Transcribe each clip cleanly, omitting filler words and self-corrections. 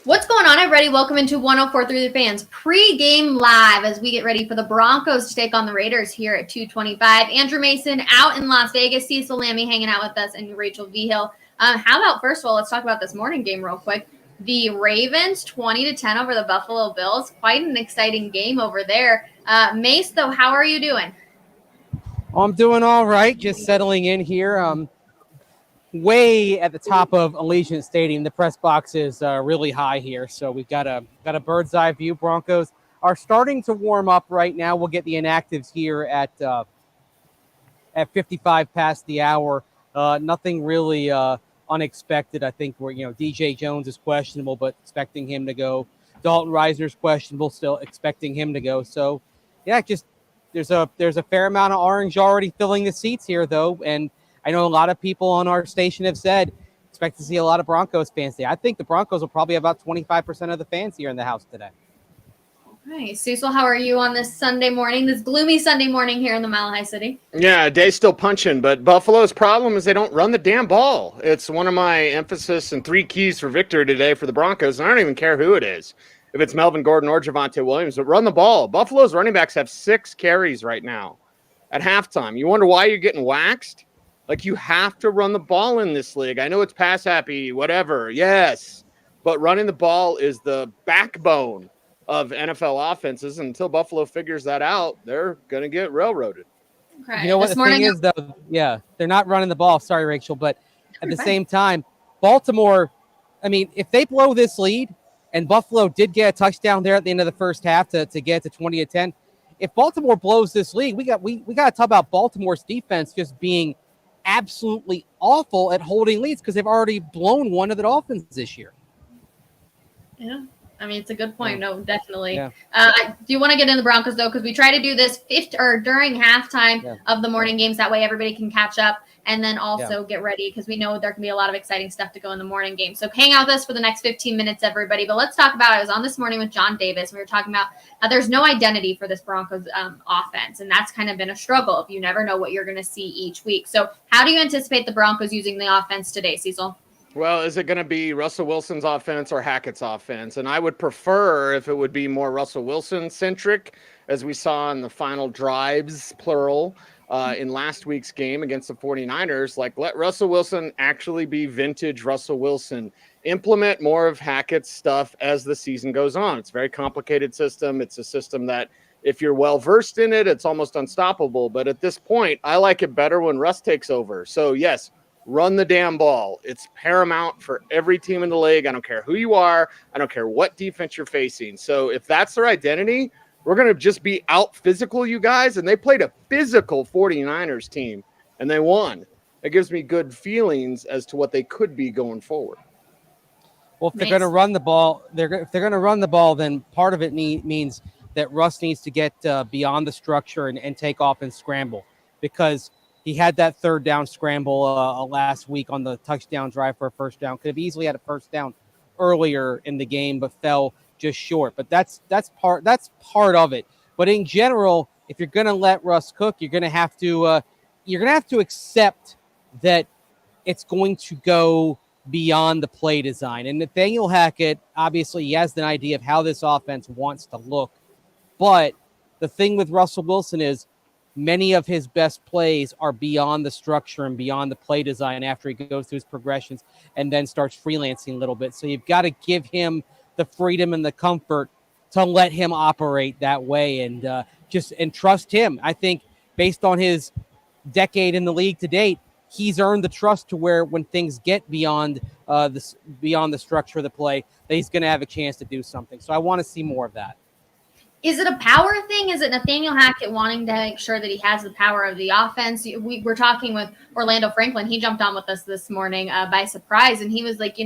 What's going on, everybody? Welcome into 104.3 The Fans Pre-Game Live as we get ready for the Broncos to take on the Raiders here at 2:25. Andrew Mason out in Las Vegas. Cecil Lammy hanging out with us, and Rachel V. Hill. How about, first of all, let's talk about this morning game real quick. The Ravens 20-10 over the Buffalo Bills. Quite an exciting game over there. Mace, though, how are you doing? I'm doing all right. Just settling in here. Way at the top of Allegiant Stadium. The press box is really high here, so we've got a bird's eye view. Broncos are starting to warm up right now. We'll get the inactives here at 55 past the hour. Nothing really unexpected. I think DJ Jones is questionable, but expecting him to go. Dalton Reisner's questionable, still expecting him to go. So, yeah, just there's a fair amount of orange already filling the seats here, though, and I know a lot of people on our station have said expect to see a lot of Broncos fans today. I think the Broncos will probably have about 25% of the fans here in the house today. Okay, Cecil, how are you on this Sunday morning, this gloomy Sunday morning here in the Mile High City? Yeah, day's still punching, but Buffalo's problem is they don't run the damn ball. It's one of my emphasis and 3 keys for victory today for the Broncos, and I don't even care who it is, if it's Melvin Gordon or Javonte Williams, but run the ball. Buffalo's running backs have 6 carries right now at halftime. You wonder why you're getting waxed? Like, you have to run the ball in this league. I know it's pass happy, whatever. Yes. But running the ball is the backbone of NFL offenses. And until Buffalo figures that out, they're going to get railroaded. Okay. You know what the thing is, though? Yeah, they're not running the ball. Sorry, Rachel. But at the same time, Baltimore, I mean, if they blow this lead, and Buffalo did get a touchdown there at the end of the first half to get to 20-10, if Baltimore blows this lead, we got to talk about Baltimore's defense just being absolutely awful at holding leads because they've already blown one of the Dolphins this year. Yeah, I mean, it's a good point. No, definitely. Yeah. Do you want to get in the Broncos, though? Because we try to do this during halftime of the morning games. That way everybody can catch up and then also get ready because we know there can be a lot of exciting stuff to go in the morning game. So hang out with us for the next 15 minutes, everybody. But let's talk about, I was on this morning with John Davis. We were talking about how there's no identity for this Broncos offense, and that's kind of been a struggle. You never know what you're going to see each week. So how do you anticipate the Broncos using the offense today, Cecil? Well, is it going to be Russell Wilson's offense or Hackett's offense? And I would prefer if it would be more Russell Wilson-centric, as we saw in the final drives, plural, in last week's game against the 49ers. Like, let Russell Wilson actually be vintage Russell Wilson. Implement more of Hackett's stuff as the season goes on. It's a very complicated system. It's a system that, if you're well-versed in it, it's almost unstoppable. But at this point, I like it better when Russ takes over. So, yes, run the damn ball. It's paramount for every team in the league. I don't care who you are. I don't care what defense you're facing. So if that's their identity, we're going to just be out physical, you guys. And they played a physical 49ers team, and they won. It gives me good feelings as to what they could be going forward. Well, if they're going to run the ball, if they're going to run the ball, then part of it means that Russ needs to get beyond the structure and take off and scramble, because he had that third down scramble last week on the touchdown drive for a first down. Could have easily had a first down earlier in the game, but fell just short. But that's part of it. But in general, if you're going to let Russ cook, you're going to have to accept that it's going to go beyond the play design. And Nathaniel Hackett, obviously, he has an idea of how this offense wants to look. But the thing with Russell Wilson is many of his best plays are beyond the structure and beyond the play design after he goes through his progressions and then starts freelancing a little bit. So you've got to give him the freedom and the comfort to let him operate that way and trust him. I think based on his decade in the league to date, he's earned the trust to where when things get beyond the structure of the play, that he's going to have a chance to do something. So I want to see more of that. Is it a power thing? Is it Nathaniel Hackett wanting to make sure that he has the power of the offense? We were talking with Orlando Franklin. He jumped on with us this morning by surprise, and he was like,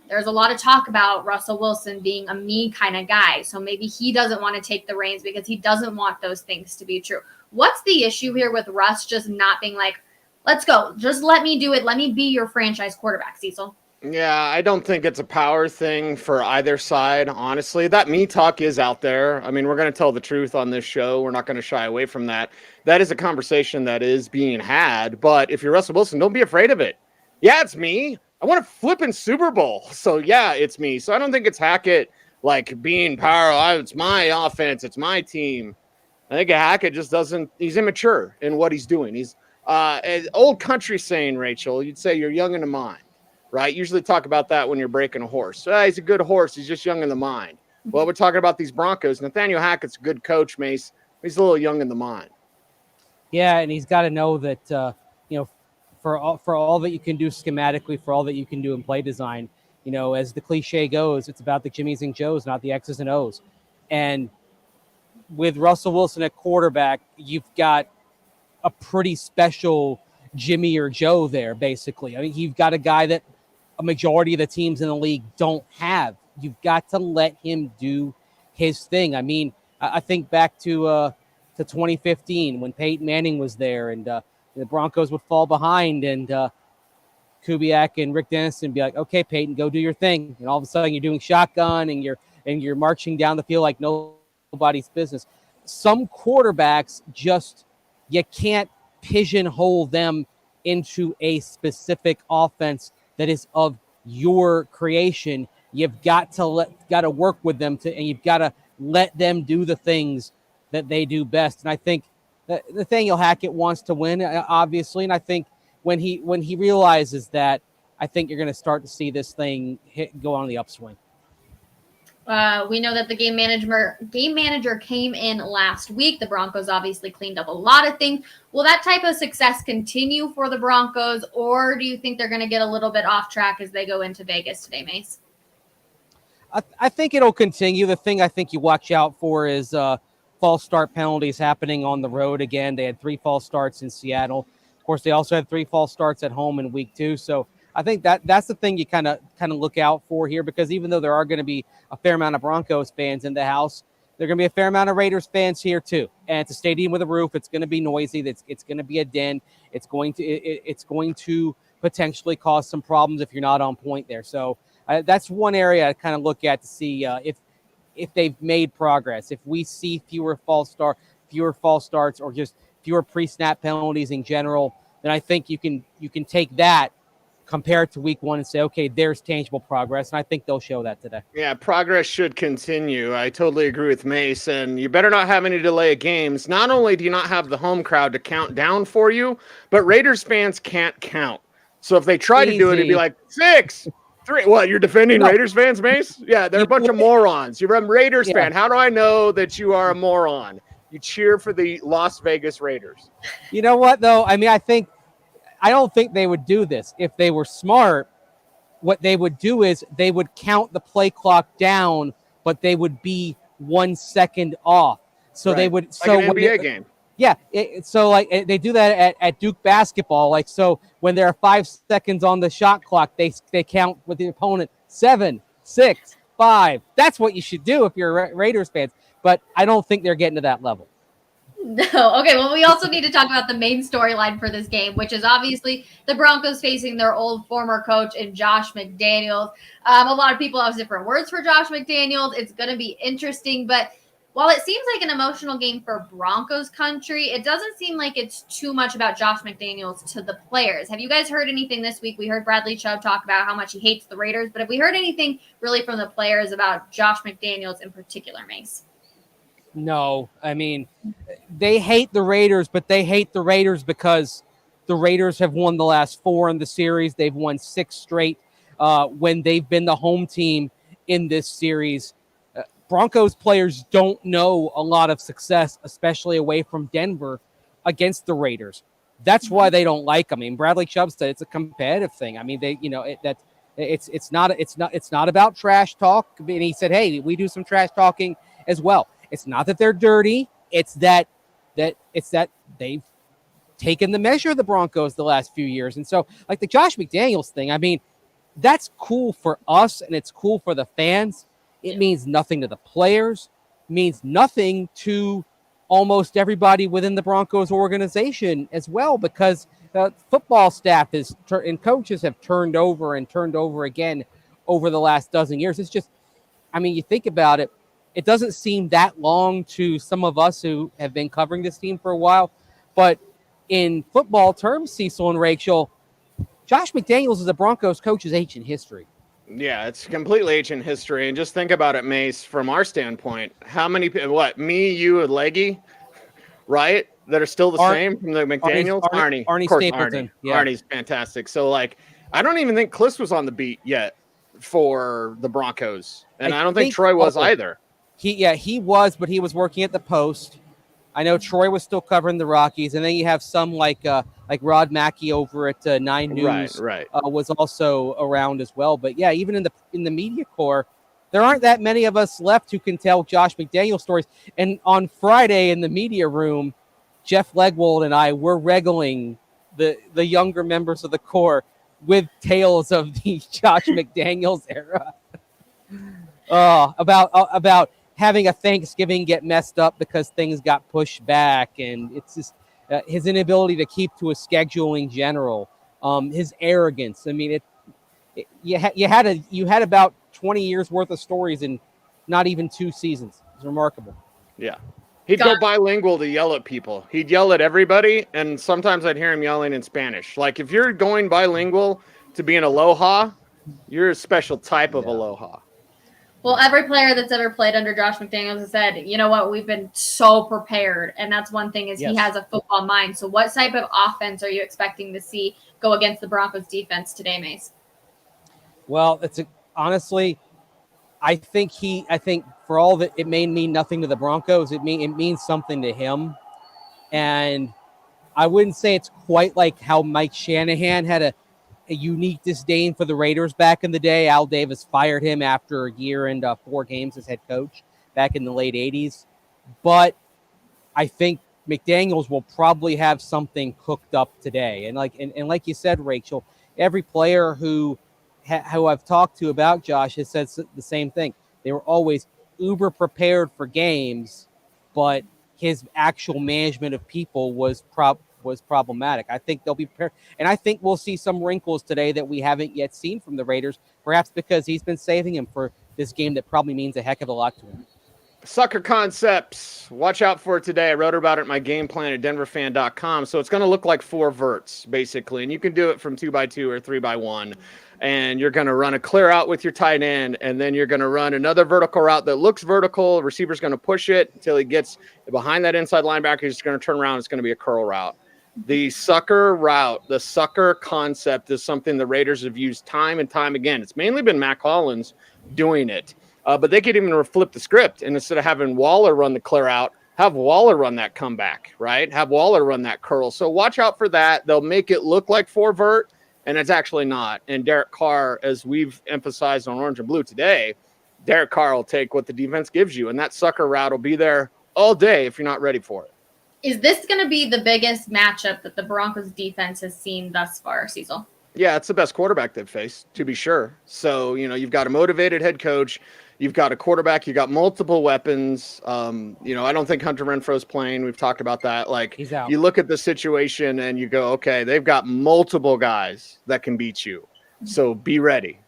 there's a lot of talk about Russell Wilson being a me kind of guy. So maybe he doesn't want to take the reins because he doesn't want those things to be true. What's the issue here with Russ just not being like, let's go, just let me do it. Let me be your franchise quarterback, Cecil? Yeah, I don't think it's a power thing for either side, honestly. That me talk is out there. I mean, we're going to tell the truth on this show. We're not going to shy away from that. That is a conversation that is being had. But if you're Russell Wilson, don't be afraid of it. Yeah, it's me. I want a flipping Super Bowl. So yeah, it's me. So I don't think it's Hackett like being powerful. It's my offense. It's my team. I think Hackett just doesn't. He's immature in what he's doing. He's an old country saying, Rachel. You'd say you're young in the mind, right? Usually talk about that when you're breaking a horse. He's a good horse. He's just young in the mind. Well, we're talking about these Broncos. Nathaniel Hackett's a good coach, Mase. He's a little young in the mind. Yeah, and he's got to know that for all that you can do schematically, for all that you can do in play design, as the cliche goes, it's about the Jimmies and Joes, not the X's and O's. And with Russell Wilson at quarterback, you've got a pretty special Jimmy or Joe there, basically. I mean, you've got a guy that a majority of the teams in the league don't have. You've got to let him do his thing. I mean, I think back to 2015 when Peyton Manning was there, and the Broncos would fall behind, and Kubiak and Rick Dennison be like, "Okay, Peyton, go do your thing." And all of a sudden, you're doing shotgun, and you're marching down the field like nobody's business. Some quarterbacks you can't pigeonhole them into a specific offense that is of your creation. You've got to work with them and you've got to let them do the things that they do best. And I think that Nathaniel Hackett wants to win, obviously. And I think when he realizes that, I think you're going to start to see this thing go on the upswing. We know that the game manager came in last week. The Broncos obviously cleaned up a lot of things. Will that type of success continue for the Broncos, or do you think they're going to get a little bit off track as they go into Vegas today, Mase? I think it'll continue. The thing I think you watch out for is false start penalties happening on the road again. They had 3 false starts in Seattle. Of course, they also had 3 false starts at home in week 2. So I think that's the thing you kind of look out for here, because even though there are going to be a fair amount of Broncos fans in the house, there are going to be a fair amount of Raiders fans here too. And it's a stadium with a roof. It's going to be noisy. It's going to be a den. It's going to potentially cause some problems if you're not on point there. So that's one area I kind of look at to see if they've made progress. If we see fewer false starts, or just fewer pre-snap penalties in general, then I think you can take that, compare it to week 1, and say, okay, there's tangible progress. And I think they'll show that today. Yeah, progress should continue. I totally agree with Mase. And you better not have any delay of games. Not only do you not have the home crowd to count down for you, but Raiders fans can't count. So if they try to do it, it'd be like 6, 3. What, you're defending Raiders fans, Mase? Yeah, they're a bunch of morons. You're a Raiders fan. How do I know that you are a moron? You cheer for the Las Vegas Raiders. You know what, though? I mean, I don't think they would do this. If they were smart, what they would do is they would count the play clock down, but they would be 1 second off. So they would. Like an NBA game. Yeah. So like they do that at Duke basketball. Like, so when there are 5 seconds on the shot clock, they count with the opponent 7, 6, 5. That's what you should do if you're a Raiders fan. But I don't think they're getting to that level. No. Okay. Well, we also need to talk about the main storyline for this game, which is obviously the Broncos facing their old former coach in Josh McDaniels. A lot of people have different words for Josh McDaniels. It's going to be interesting, but while it seems like an emotional game for Broncos country, it doesn't seem like it's too much about Josh McDaniels to the players. Have you guys heard anything this week? We heard Bradley Chubb talk about how much he hates the Raiders, but have we heard anything really from the players about Josh McDaniels in particular, Mase? No, I mean, they hate the Raiders, but they hate the Raiders because the Raiders have won the last 4 in the series. They've won 6 straight when they've been the home team in this series. Broncos players don't know a lot of success, especially away from Denver, against the Raiders. That's why they don't like them. I mean, Bradley Chubb said it's a competitive thing. I mean, it's not about trash talk. And he said, hey, we do some trash talking as well. It's not that they're dirty. It's that they've taken the measure of the Broncos the last few years. And so, like the Josh McDaniels thing, I mean, that's cool for us and it's cool for the fans. It means nothing to the players. It means nothing to almost everybody within the Broncos organization as well, because the football staff and coaches have turned over and turned over again over the last dozen years. It's just, I mean, you think about it, it doesn't seem that long to some of us who have been covering this team for a while. But in football terms, Cecil and Rachel, Josh McDaniels as a Broncos coach is ancient history. Yeah, it's completely ancient history. And just think about it, Mase, from our standpoint. How many, me, you, and Leggy, right? That are still the same from the McDaniels? Arnie. Arnie Of course, Stapleton. Arnie. Yeah. Arnie's fantastic. So, like, I don't even think Kliss was on the beat yet for the Broncos. And I don't think Troy was either. He was, but he was working at the Post. I know Troy was still covering the Rockies, and then you have some like Rod Mackey over at 9 News, right. Was also around as well. But yeah, even in the media corps, there aren't that many of us left who can tell Josh McDaniels stories. And on Friday in the media room, Jeff Legwold and I were regaling the younger members of the corps with tales of the Josh McDaniels era. About having a Thanksgiving get messed up because things got pushed back, and it's just his inability to keep to a schedule in general, his arrogance. I mean, you had about 20 years worth of stories in not even 2 seasons. It's remarkable. Yeah. He'd go bilingual to yell at people. He'd yell at everybody, and sometimes I'd hear him yelling in Spanish. Like, if you're going bilingual to be an aloha, you're a special type of aloha. Well, every player that's ever played under Josh McDaniels has said, you know what, we've been so prepared. And that's one thing is he has a football mind. So what type of offense are you expecting to see go against the Broncos defense today, Mase? Well, honestly, I think for all that it may mean nothing to the Broncos, it means something to him. And I wouldn't say it's quite like how Mike Shanahan had a unique disdain for the Raiders back in the day. Al Davis fired him after a year and 4 games as head coach back in the late 80s. But I think McDaniels will probably have something cooked up today. And like you said, Rachel, every player who I've talked to about Josh has said the same thing. They were always uber prepared for games, but his actual management of people was problematic. I think they'll be prepared. And I think we'll see some wrinkles today that we haven't yet seen from the Raiders, perhaps because he's been saving him for this game that probably means a heck of a lot to him. Sucker concepts. Watch out for it today. I wrote about it in my game plan at DenverFan.com. So it's going to look like 4 verts, basically. And you can do it from 2x2 or 3x1. And you're going to run a clear out with your tight end. And then you're going to run another vertical route that looks vertical. The receiver's going to push it until he gets behind that inside linebacker. He's going to turn around. It's going to be a curl route. The sucker route, the sucker concept is something the Raiders have used time and time again. It's mainly been Matt Collins doing it. But they could even flip the script, and instead of having Waller run the clear out, have Waller run that comeback, right? Have Waller run that curl. So watch out for that. They'll make it look like 4 vert, and it's actually not. And Derek Carr, as we've emphasized on Orange and Blue today, Derek Carr will take what the defense gives you, and that sucker route will be there all day if you're not ready for it. Is this going to be the biggest matchup that the Broncos defense has seen thus far, Cecil? Yeah, it's the best quarterback they've faced, to be sure. So, you've got a motivated head coach. You've got a quarterback. You've got multiple weapons. I don't think Hunter Renfro's playing. We've talked about that. Like, he's out. You look at the situation and you go, okay, they've got multiple guys that can beat you. So be ready.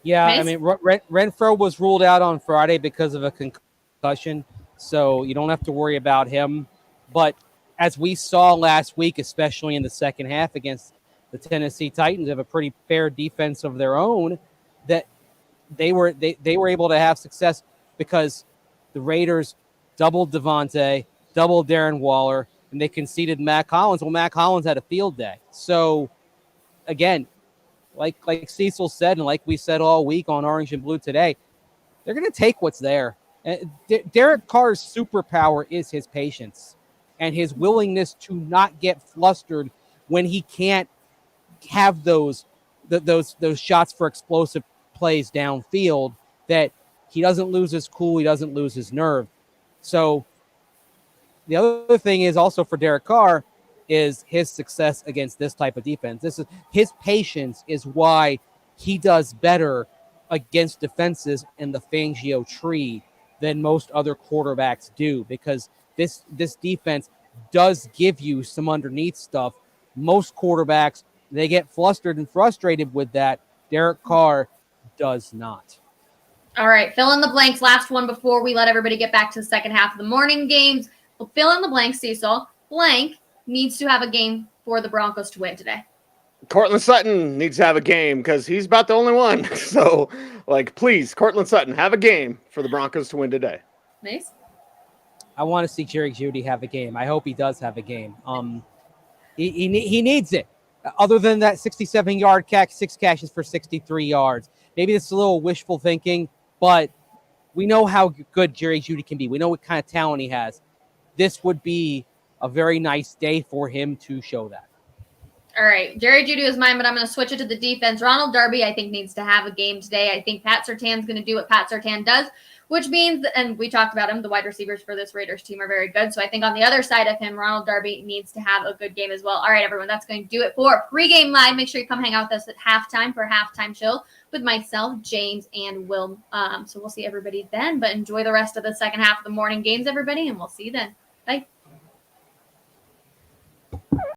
Yeah, nice. I mean, Renfro was ruled out on Friday because of a concussion, so you don't have to worry about him. But as we saw last week, especially in the second half against the Tennessee Titans, have a pretty fair defense of their own, that they were able to have success because the Raiders doubled Devontae, doubled Darren Waller, and they conceded Matt Collins. Well, Matt Collins had a field day. So, again, like Cecil said, and like we said all week on Orange and Blue today, they're going to take what's there. Derek Carr's superpower is his patience and his willingness to not get flustered when he can't have those shots for explosive plays downfield, that he doesn't lose his cool, he doesn't lose his nerve. So the other thing is also for Derek Carr is his success against this type of defense. This is his patience is why he does better against defenses in the Fangio tree than most other quarterbacks do, because this defense does give you some underneath stuff. Most quarterbacks, they get flustered and frustrated with that. Derek Carr does not. All right, fill in the blanks. Last one before we let everybody get back to the second half of the morning games. We'll fill in the blanks, Cecil. Blank needs to have a game for the Broncos to win today. Cortland Sutton needs to have a game because he's about the only one. So, please, Cortland Sutton, have a game for the Broncos to win today. Nice. I want to see Jerry Jeudy have a game. I hope he does have a game. He needs it. Other than that 67-yard catch, 6 catches for 63 yards. Maybe this is a little wishful thinking, but we know how good Jerry Jeudy can be. We know what kind of talent he has. This would be a very nice day for him to show that. All right. Jerry Jeudy is mine, but I'm going to switch it to the defense. Ronald Darby, I think, needs to have a game today. I think Pat Surtain's going to do what Pat Surtain does, which means, and we talked about him, the wide receivers for this Raiders team are very good. So I think on the other side of him, Ronald Darby needs to have a good game as well. All right, everyone, that's going to do it for Pregame Live. Make sure you come hang out with us at halftime for Halftime Chill with myself, James, and Will. So we'll see everybody then, but enjoy the rest of the second half of the morning games, everybody, and we'll see you then. Bye.